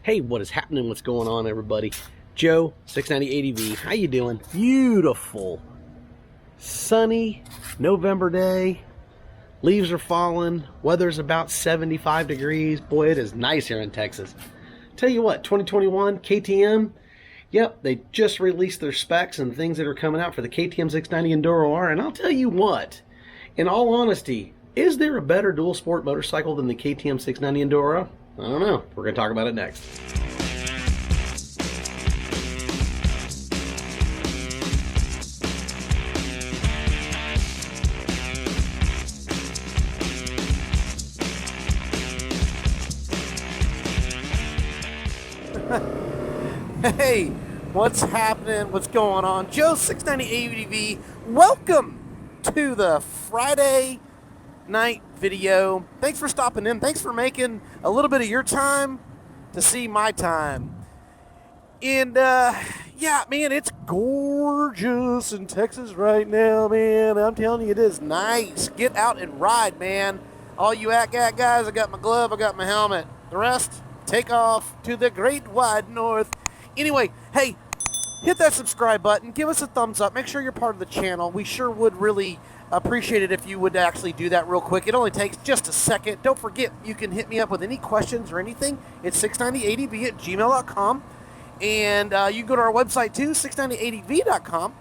Hey, what is happening? What's going on, everybody? Joe, 690 ADV. How you doing? Beautiful, sunny November day. Leaves are falling. Weather's about 75 degrees. Boy, it is nice here in Texas. Tell you what, 2021 KTM. Yep, they just released their specs and things that are coming out for the KTM 690 Enduro R. And I'll tell you what, in all honesty, is there a better dual sport motorcycle than the KTM 690 Enduro? I don't know. We're going to talk about it next. Hey, what's happening? What's going on? Joe 690 ADV. Welcome to the Friday night video. Thanks for stopping in. Thanks for making a little bit of your time to see my time. And yeah, man, it's gorgeous in Texas right now, man. I'm telling you, it is nice. Get out and ride, man. All you ACAT guys, I got my glove, I got my helmet. The rest, take off to the great wide north. Anyway, hey, hit that subscribe button. Give us a thumbs up. Make sure you're part of the channel. We sure would really appreciate it if you would actually do that real quick. It only takes just a second. Don't forget, you can hit me up with any questions or anything. It's 690adv@gmail.com. And you can go to our website too, 690adv.com.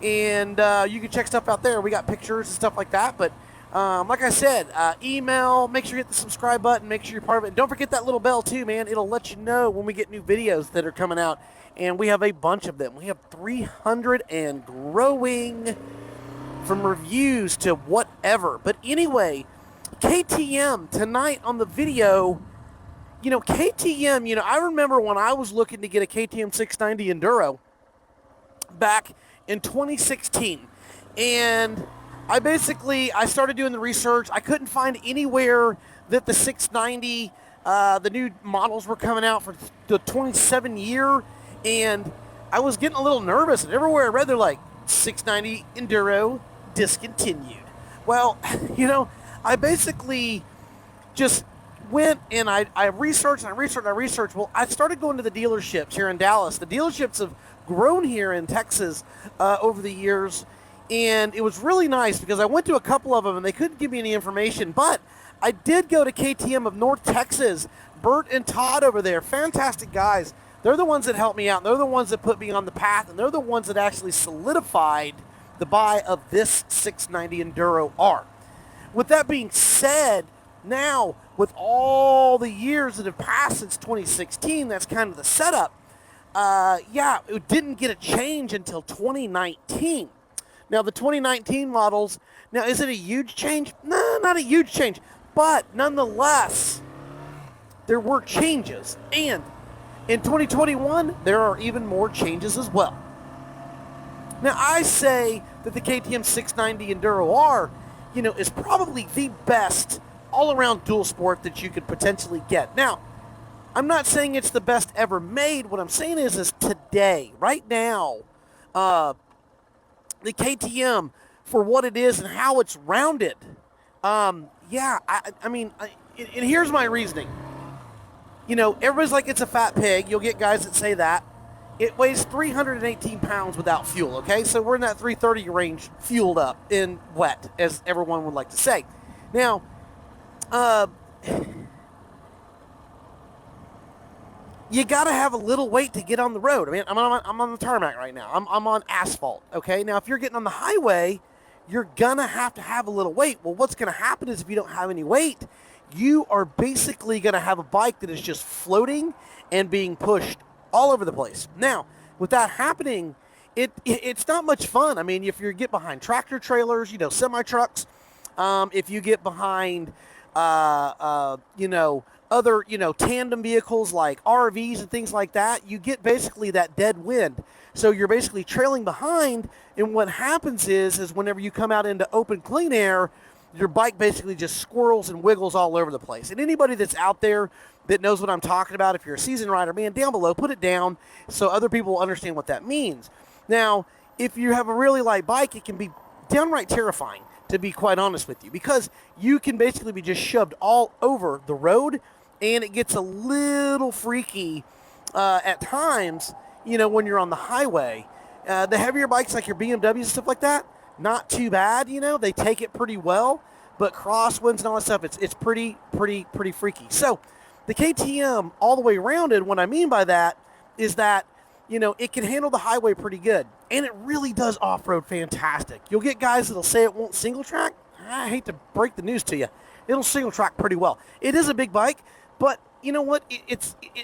And you can check stuff out there. We got pictures and stuff like that. But like I said, email, make sure you hit the subscribe button, make sure you're part of it. And don't forget that little bell too, man. It'll let you know when we get new videos that are coming out. And we have a bunch of them. We have 300 and growing, from reviews to whatever. But anyway, KTM tonight on the video. You know, KTM, I remember when I was looking to get a KTM 690 Enduro back in 2016. And I started doing the research. I couldn't find anywhere that the 690, the new models were coming out for the 27 year. And I was getting a little nervous. And everywhere I read, they're like, 690 Enduro discontinued. Well, I basically just went and I researched. Well, I started going to the dealerships here in Dallas. The dealerships have grown here in Texas over the years. And it was really nice because I went to a couple of them and they couldn't give me any information. But I did go to KTM of North Texas. Bert and Todd over there, fantastic guys. They're the ones that helped me out. And they're the ones that put me on the path. And they're the ones that actually solidified the buy of this 690 Enduro R. With that being said, now with all the years that have passed since 2016, that's kind of the setup. It didn't get a change until 2019. Now, the 2019 models, now, is it a huge change? No, not a huge change. But nonetheless, there were changes. And in 2021, there are even more changes as well. Now, I say that the KTM 690 Enduro R, is probably the best all-around dual sport that you could potentially get. Now, I'm not saying it's the best ever made. What I'm saying is today, right now, the KTM, for what it is and how it's rounded. And here's my reasoning. Everybody's like, it's a fat pig. You'll get guys that say that. It weighs 318 pounds without fuel, okay? So we're in that 330 range, fueled up and wet, as everyone would like to say. Now, you got to have a little weight to get on the road. I mean, I'm on the tarmac right now. I'm on asphalt, okay? Now, if you're getting on the highway, you're going to have a little weight. Well, what's going to happen is if you don't have any weight, you are basically going to have a bike that is just floating and being pushed all over the place. Now, with that happening, it's not much fun. I mean, if you get behind tractor trailers, semi-trucks, if you get behind other, tandem vehicles like RVs and things like that, you get basically that dead wind. So you're basically trailing behind, and what happens is whenever you come out into open clean air, your bike basically just squirrels and wiggles all over the place. And anybody that's out there that knows what I'm talking about, if you're a seasoned rider, man, down below, put it down so other people will understand what that means. Now, if you have a really light bike, it can be downright terrifying, to be quite honest with you, because you can basically be just shoved all over the road and it gets a little freaky at times, when you're on the highway. The heavier bikes like your BMWs and stuff like that, not too bad, they take it pretty well, but crosswinds and all that stuff, it's pretty freaky. So the KTM all the way rounded, what I mean by that is that, it can handle the highway pretty good, and it really does off-road fantastic. You'll get guys that'll say it won't single track. I hate to break the news to you. It'll single track pretty well. It is a big bike, but you know what?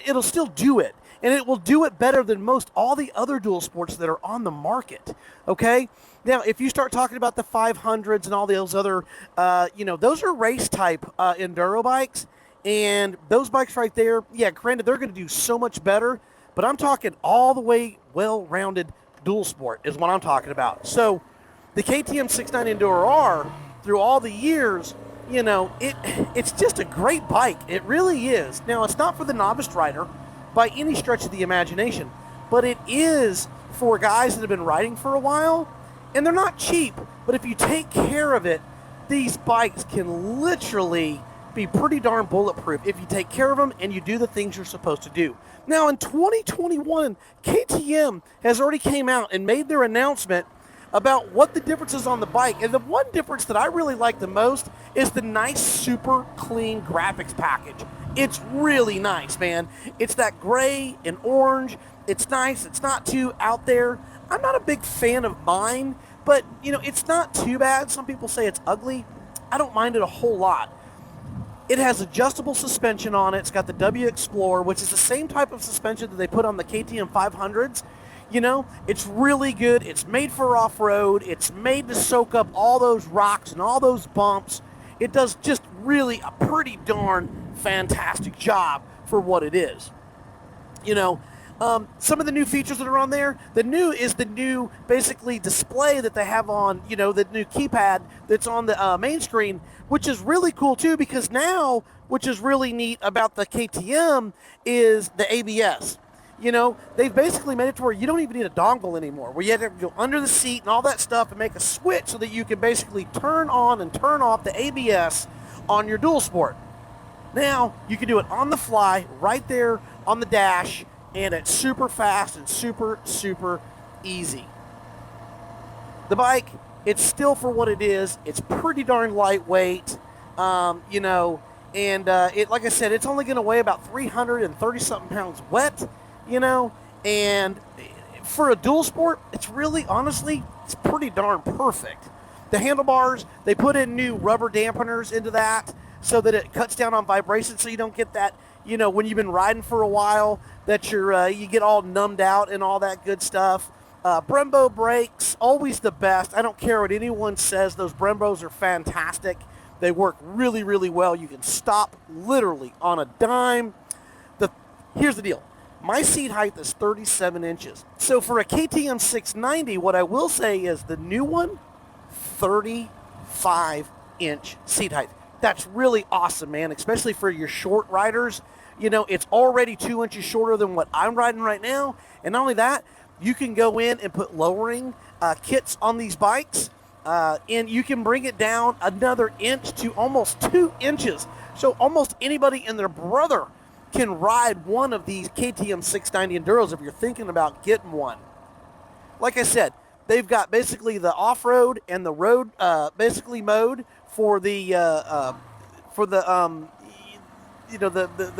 It'll still do it. And it will do it better than most all the other dual sports that are on the market, okay? Now, if you start talking about the 500s and all those other, those are race-type enduro bikes, and those bikes right there, yeah, granted, they're going to do so much better, but I'm talking all the way well-rounded dual sport is what I'm talking about. So the KTM 690 Enduro R, through all the years, it's just a great bike. It really is. Now, it's not for the novice rider by any stretch of the imagination, but it is for guys that have been riding for a while, and they're not cheap, but if you take care of it, these bikes can literally be pretty darn bulletproof if you take care of them and you do the things you're supposed to do. Now, in 2021, KTM has already came out and made their announcement about what the difference is on the bike. And the one difference that I really like the most is the nice, super clean graphics package. It's really nice, man. It's that gray and orange. It's nice. It's not too out there. I'm not a big fan of mine, but, it's not too bad. Some people say it's ugly. I don't mind it a whole lot. It has adjustable suspension on it. It's got the W Explorer, which is the same type of suspension that they put on the KTM 500s. It's really good. It's made for off-road. It's made to soak up all those rocks and all those bumps. It does just really a pretty darn fantastic job for what it is. Some of the new features that are on there, the new basically display that they have on, the new keypad that's on the main screen, which is really cool too, because now, which is really neat about the KTM, is the ABS. They've basically made it to where you don't even need a dongle anymore, where you have to go under the seat and all that stuff and make a switch so that you can basically turn on and turn off the ABS on your dual sport. Now, you can do it on the fly, right there on the dash, and it's super fast and super easy. The bike, it's still for what it is. It's pretty darn lightweight, and it, like I said, it's only going to weigh about 330-something pounds wet. And for a dual sport, it's really, honestly, it's pretty darn perfect. The handlebars, they put in new rubber dampeners into that so that it cuts down on vibration, so you don't get that, when you've been riding for a while, that you get all numbed out and all that good stuff. Brembo Brakes, always the best. I don't care what anyone says. Those Brembos are fantastic. They work really well. You can stop literally on a dime. Here's the deal. My seat height is 37 inches. So for a KTM 690, what I will say is the new one, 35-inch seat height. That's really awesome, man, especially for your short riders. It's already 2 inches shorter than what I'm riding right now. And not only that, you can go in and put lowering kits on these bikes, and you can bring it down another inch to almost 2 inches. So almost anybody and their brother can ride one of these KTM 690 Enduros if you're thinking about getting one. Like I said, they've got basically the off-road and the road basically mode for the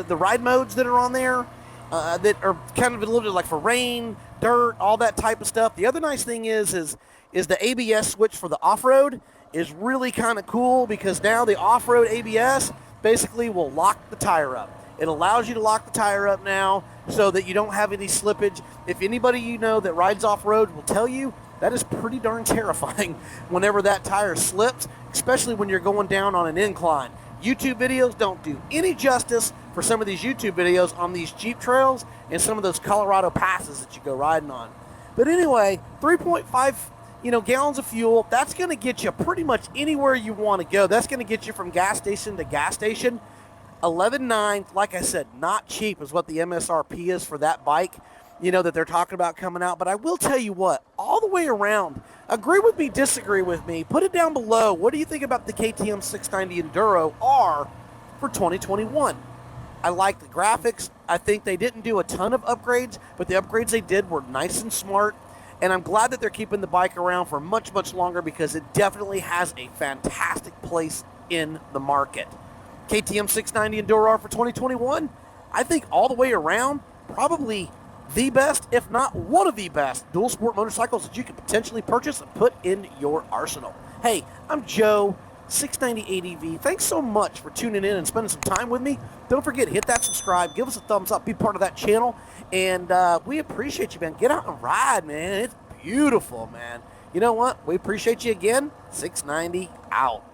ride modes that are on there that are kind of a little bit like for rain, dirt, all that type of stuff. The other nice thing is the ABS switch for the off-road is really kind of cool, because now the off-road ABS basically will lock the tire up. It allows you to lock the tire up now so that you don't have any slippage. If anybody that rides off-road will tell you, that is pretty darn terrifying whenever that tire slips, especially when you're going down on an incline. YouTube videos don't do any justice for some of these YouTube videos on these Jeep trails and some of those Colorado passes that you go riding on. But anyway, 3.5 gallons of fuel, that's going to get you pretty much anywhere you want to go. That's going to get you from gas station to gas station. 11.9, like I said, not cheap is what the MSRP is for that bike, that they're talking about coming out. But I will tell you what, all the way around, agree with me, disagree with me, put it down below. What do you think about the KTM 690 Enduro R for 2021? I like the graphics. I think they didn't do a ton of upgrades, but the upgrades they did were nice and smart. And I'm glad that they're keeping the bike around for much, much longer because it definitely has a fantastic place in the market. KTM 690 Enduro R for 2021, I think all the way around, probably the best, if not one of the best, dual sport motorcycles that you could potentially purchase and put in your arsenal. Hey, I'm Joe, 690 ADV. Thanks so much for tuning in and spending some time with me. Don't forget, hit that subscribe, give us a thumbs up, be part of that channel, and we appreciate you, man. Get out and ride, man. It's beautiful, man. You know what? We appreciate you again. 690 out.